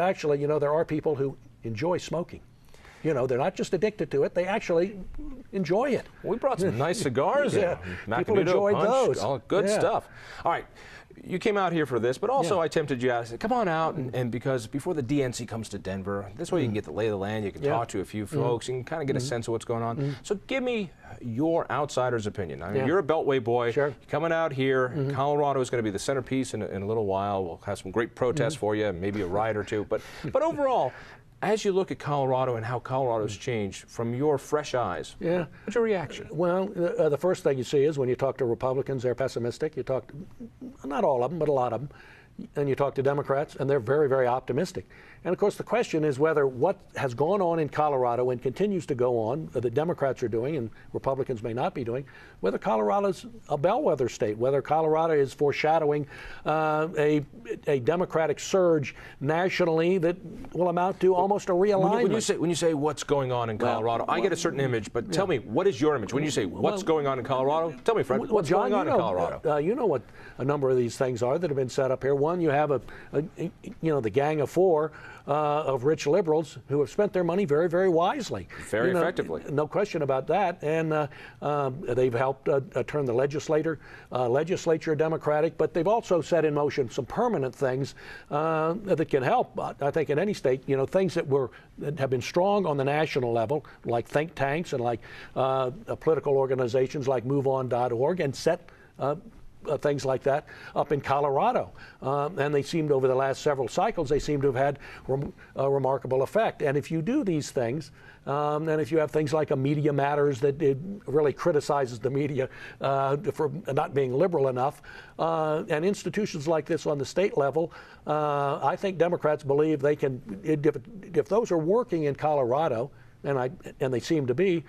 Actually, you know, there are people who enjoy smoking. You know, they're not just addicted to it, they actually enjoy it. We brought some nice cigars in. People enjoyed those. All good stuff. All right. You came out here for this, but also I tempted you. I said, come on out, and because before the DNC comes to Denver, this way you can get the lay of the land, you can talk to a few folks, you can kind of get a sense of what's going on. So give me your outsider's opinion. I mean, you're a Beltway boy. You're coming out here. Colorado is going to be the centerpiece in a little while. We'll have some great protests for you, maybe a riot or two. But overall, as you look at Colorado and how Colorado's changed from your fresh eyes, what's your reaction? Well, the first thing you see is when you talk to Republicans, they're pessimistic. You talk to, not all of them, but a lot of them. And you talk to Democrats, and they're very, very optimistic. And of course, the question is whether what has gone on in Colorado and continues to go on, the Democrats are doing and Republicans may not be doing, whether Colorado's a bellwether state, whether Colorado is foreshadowing a Democratic surge nationally that will amount to almost a realignment. When you say what's going on in Colorado, I get a certain image, but tell me, what is your image? When you say what's going on in Colorado, tell me, Fred, what's John, going on in Colorado? You know what a number of these things are that have been set up here. One, you have the Gang of Four of rich liberals who have spent their money very, very wisely. Very effectively. No question about that. And they've helped turn the legislature Democratic, but they've also set in motion some permanent things that can help, I think, in any state. You know, things that have been strong on the national level, like think tanks and like political organizations like MoveOn.org, and set things like that up in Colorado. And they seemed, over the last several cycles, they seem to have had a remarkable effect. And if you do these things, and if you have things like a Media Matters that really criticizes the media for not being liberal enough, and institutions like this on the state level, I think Democrats believe they can, if those are working in Colorado, and they seem to be,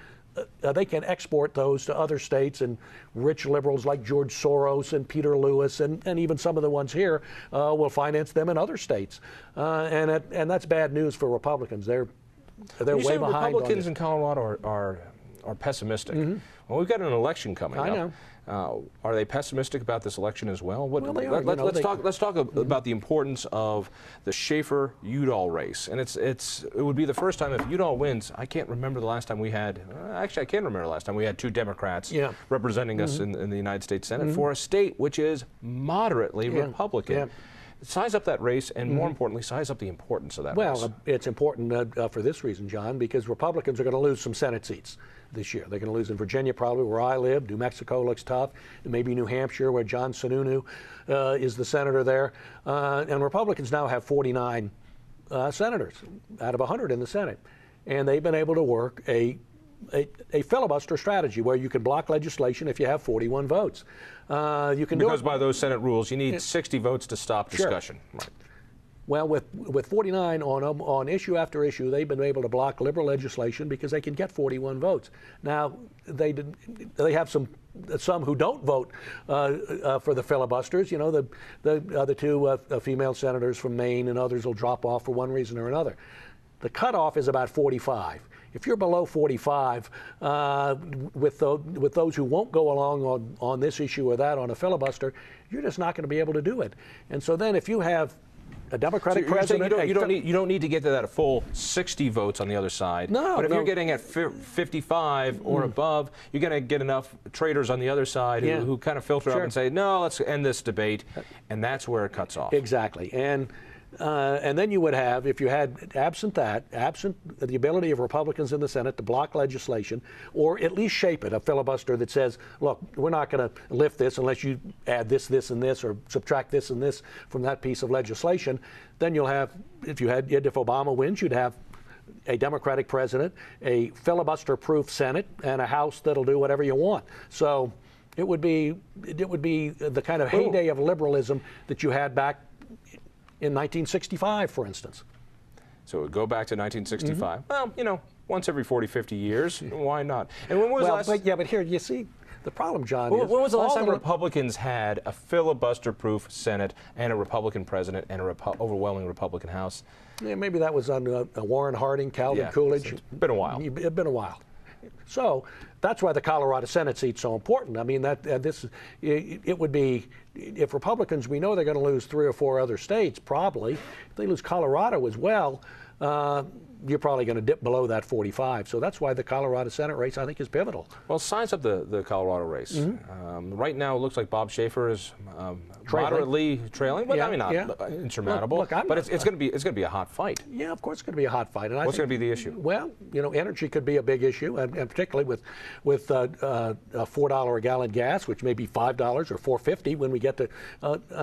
they can export those to other states, and rich liberals like George Soros and Peter Lewis and even some of the ones here will finance them in other states. And that's bad news for Republicans. They're way behind. Republicans in Colorado are pessimistic. Well, we've got an election coming up. I know. Are they pessimistic about this election as well? Let's talk about the importance of the Schaefer-Udall race. And it would be the first time if Udall wins. I can't remember the last time we had. Actually, I can remember the last time we had two Democrats representing us in the United States Senate for a state which is moderately Republican. Size up that race, and more importantly, size up the importance of that race. Well, it's important for this reason, John, because Republicans are going to lose some Senate seats this year. They're going to lose in Virginia, probably, where I live. New Mexico looks tough. Maybe New Hampshire, where John Sununu is the senator there. And Republicans now have 49 senators out of 100 in the Senate. And they've been able to work a filibuster strategy where you can block legislation if you have 41 votes. You can because by those Senate rules, you need 60 votes to stop discussion. Right. Well, with 49 on issue after issue, they've been able to block liberal legislation because they can get 41 votes. Now, they have some who don't vote for the filibusters. You know, the other two female senators from Maine and others will drop off for one reason or another. The cutoff is about 45. If you're below 45, with those who won't go along on this issue or that on a filibuster, you're just not going to be able to do it. And so then if you have a Democratic president, you don't need to get to that full 60 votes on the other side. No, but if you're getting at 55 or above, you're going to get enough traitors on the other side who kind of filter up and say, no, let's end this debate, and that's where it cuts off. Exactly. And then you would have, if you had, absent the ability of Republicans in the Senate to block legislation, or at least shape it, a filibuster that says, look, we're not going to lift this unless you add this, this, and this, or subtract this and this from that piece of legislation, then you'll have, if Obama wins, you'd have a Democratic president, a filibuster-proof Senate, and a House that'll do whatever you want. So it would be the kind of heyday of liberalism that you had back in 1965, for instance. So it would go back to 1965. Well, you know, once every 40, 50 years, why not? And when was the last... but here, you see, the problem, John, is... When was the last time Republicans had a filibuster-proof Senate and a Republican president and an overwhelming Republican House? Yeah, maybe that was on Warren Harding, Calvin Coolidge. It's been a while. It's been a while. So that's why the Colorado Senate seat's so important. I mean, it would be, if Republicans, we know they're going to lose 3 or 4 other states, probably. If they lose Colorado as well, you're probably going to dip below that 45. So that's why the Colorado Senate race, I think, is pivotal. Well, size up the Colorado race. Right now, it looks like Bob Schaefer is moderately trailing, but I mean, not insurmountable. Look, but it's going to be a hot fight. Yeah, of course, it's going to be a hot fight. And what's going to be the issue? Well, you know, energy could be a big issue, and particularly with $4 a gallon gas, which may be $5 or $4.50 when we get to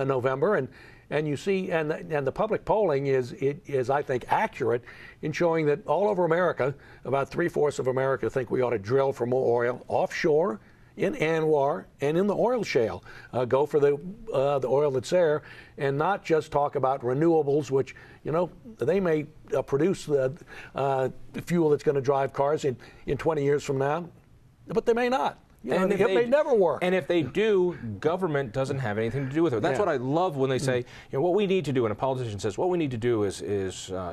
November. And you see, and the public polling is, I think, accurate in showing that all over America, about 3/4 of America think we ought to drill for more oil offshore, in ANWR, and in the oil shale. Go for the oil that's there, and not just talk about renewables, which, you know, they may produce the fuel that's going to drive cars in 20 years from now, but they may not. You know, it may never work. And if they do, government doesn't have anything to do with it. That's what I love when they say, you know, what we need to do, and a politician says, what we need to do is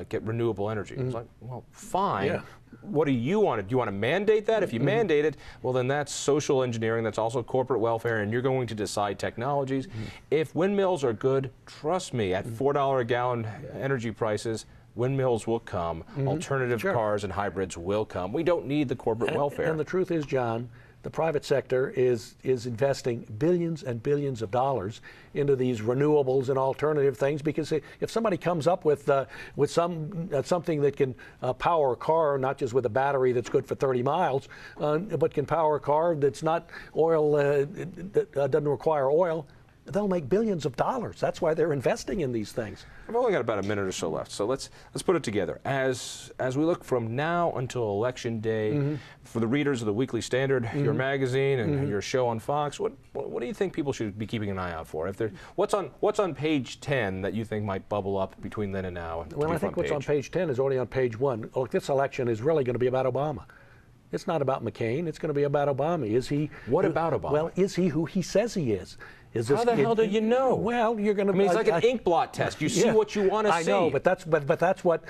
get renewable energy. It's like, well, fine. Yeah. What do you want? Do you want to mandate that? If you mandate it, well, then that's social engineering. That's also corporate welfare, and you're going to decide technologies. If windmills are good, trust me, at $4 a gallon energy prices, windmills will come. Alternative cars and hybrids will come. We don't need the corporate welfare. And the truth is, John, the private sector is investing billions and billions of dollars into these renewables and alternative things, because if somebody comes up with something that can power a car, not just with a battery that's good for 30 miles, but can power a car that's not oil, that doesn't require oil, they'll make billions of dollars. That's why they're investing in these things. I've only got about a minute or so left, so let's put it together. As we look from now until Election Day, for the readers of the Weekly Standard, your magazine, and your show on Fox, what do you think people should be keeping an eye out for? If what's on page 10 that you think might bubble up between then and now? Well, I think what's on page 10 is already on page 1. Look, this election is really going to be about Obama. It's not about McCain. It's going to be about Obama. Is he? What about Obama? Well, is he who he says he is? How the hell do you know? Well, you're going to. I mean, it's like an ink blot test. You see what you want to see. I know, but that's what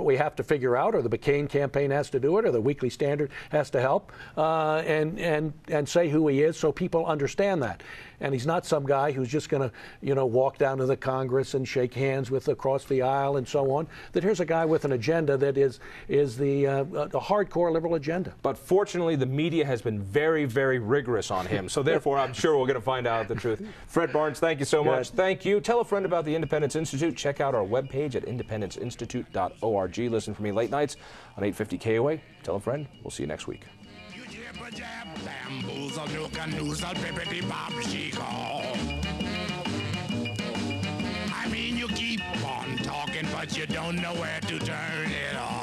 we have to figure out. Or the McCain campaign has to do it, or the Weekly Standard has to help and say who he is, so people understand that. And he's not some guy who's just going to, you know, walk down to the Congress and shake hands with across the aisle and so on. That here's a guy with an agenda that is the hardcore liberal agenda. But fortunately, the media has been very, very rigorous on him. So therefore, I'm sure we're going to find out the truth. Fred Barnes, thank you so much. Thank you. Tell a friend about the Independence Institute. Check out our webpage at independenceinstitute.org. Listen for me late nights on 850 KOA. Tell a friend. We'll see you next week. I mean, you keep on talking, but you don't know where to turn it off.